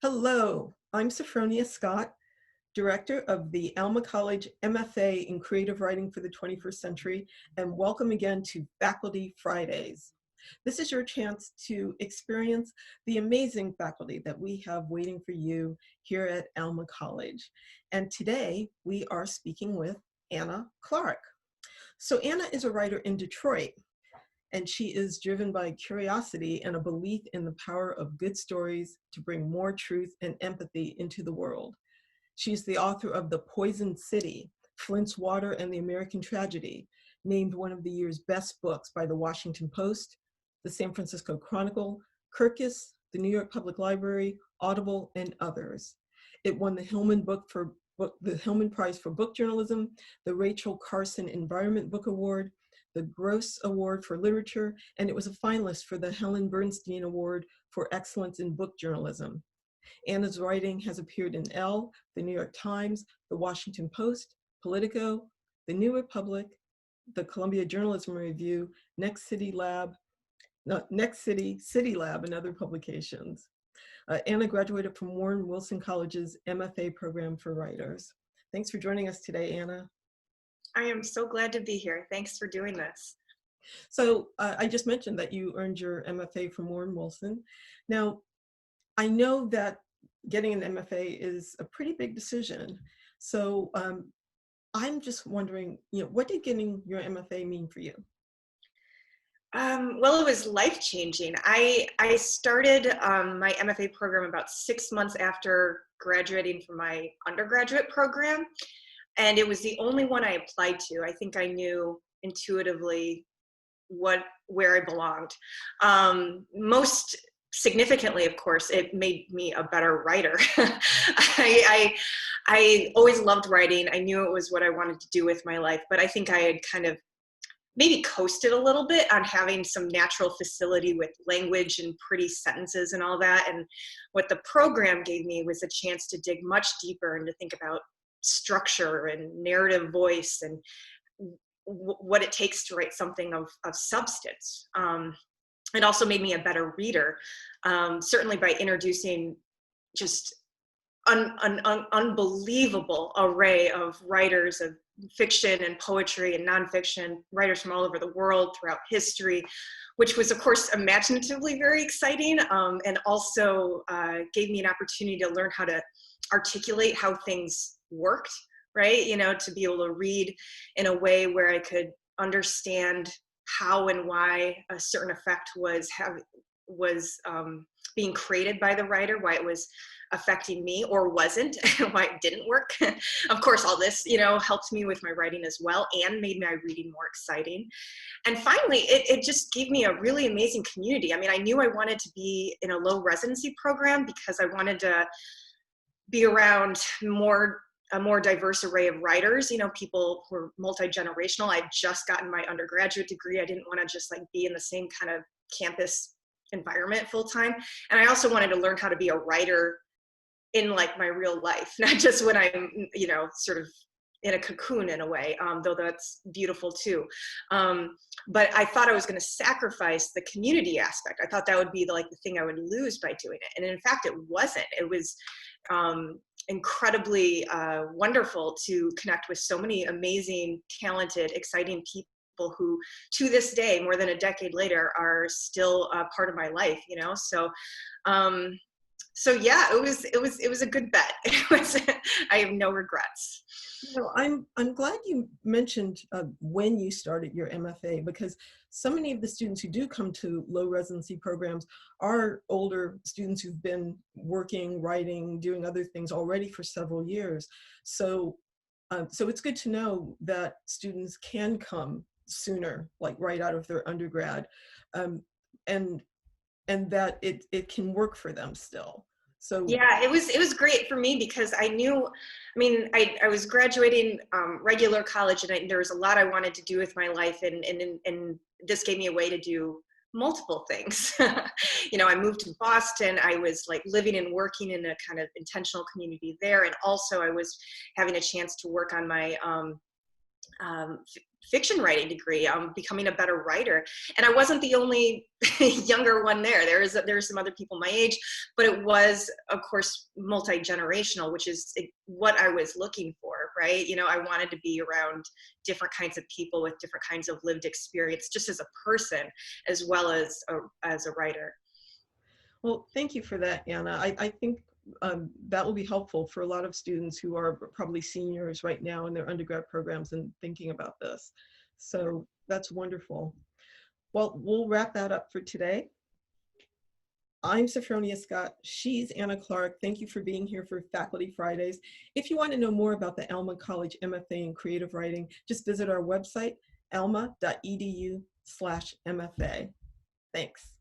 Hello, I'm Sophronia Scott, Director of the Alma College MFA in Creative Writing for the 21st Century, and welcome again to Faculty Fridays. This is your chance to experience the amazing faculty that we have waiting for you here at Alma College. And today we are speaking with Anna Clark. So Anna is a writer in Detroit, and she is driven by curiosity and a belief in the power of good stories to bring more truth and empathy into the world. She's the author of The Poisoned City, Flint's Water and the American Tragedy, named one of the year's best books by the Washington Post, the San Francisco Chronicle, Kirkus, the New York Public Library, Audible, and others. It won the Hillman Prize for Book Journalism, the Rachel Carson Environment Book Award, the Gross Award for Literature, and it was a finalist for the Helen Bernstein Award for Excellence in Book Journalism. Anna's writing has appeared in Elle, the New York Times, the Washington Post, Politico, the New Republic, the Columbia Journalism Review, City Lab, and other publications. Anna graduated from Warren Wilson College's MFA program for writers. Thanks for joining us today, Anna. I am so glad to be here. Thanks for doing this. So I just mentioned that you earned your MFA from Warren Wilson. Now, I know that getting an MFA is a pretty big decision. So I'm just wondering, what did getting your MFA mean for you? Well, it was life-changing. I started my MFA program about 6 months after graduating from my undergraduate program, and it was the only one I applied to. I think I knew intuitively where I belonged. Most significantly, of course, it made me a better writer. I always loved writing. I knew it was what I wanted to do with my life, but I think I had kind of maybe coasted a little bit on having some natural facility with language and pretty sentences and all that. And what the program gave me was a chance to dig much deeper and to think about structure and narrative voice and what it takes to write something of substance. It also made me a better reader, certainly by introducing just an unbelievable array of writers of fiction and poetry and nonfiction, writers from all over the world throughout history, which was, of course, imaginatively very exciting, and also gave me an opportunity to learn how to articulate how things worked, right? To be able to read in a way where I could understand how and why a certain effect was being created by the writer, why it was affecting me or wasn't, why it didn't work. Of course, all this, helped me with my writing as well and made my reading more exciting. And finally, it just gave me a really amazing community. I mean, I knew I wanted to be in a low residency program because I wanted to be around a more diverse array of writers, people who are multi-generational. I'd just gotten my undergraduate degree. I didn't want to just be in the same kind of campus environment full time. And I also wanted to learn how to be a writer in my real life, not just when I'm, sort of in a cocoon in a way, though that's beautiful too. But I thought I was going to sacrifice the community aspect. I thought that would be the thing I would lose by doing it. And in fact, it wasn't. It was incredibly wonderful to connect with so many amazing, talented, exciting people who to this day, more than a decade later, are still part of my life, so yeah, it was a good bet. I have no regrets. I'm glad you mentioned when you started your MFA, because so many of the students who do come to low residency programs are older students who've been working, writing, doing other things already for several years. So it's good to know that students can come sooner, right out of their undergrad, and that it can work for them still. So yeah, it was great for me because I knew, I was graduating regular college, and there was a lot I wanted to do with my life, and this gave me a way to do multiple things. I moved to Boston. I was living and working in a kind of intentional community there, and also I was having a chance to work on my fiction writing degree, becoming a better writer. And I wasn't the only younger one there. There were some other people my age, but it was, of course, multi-generational, which is what I was looking for, right? You know, I wanted to be around different kinds of people with different kinds of lived experience, just as a person, as well as a writer. Well, thank you for that, Anna. I think that will be helpful for a lot of students who are probably seniors right now in their undergrad programs and thinking about this. So that's wonderful. Well, we'll wrap that up for today. I'm Sophronia Scott. She's Anna Clark. Thank you for being here for Faculty Fridays. If you want to know more about the Alma College MFA in Creative Writing, just visit our website, alma.edu/MFA. Thanks.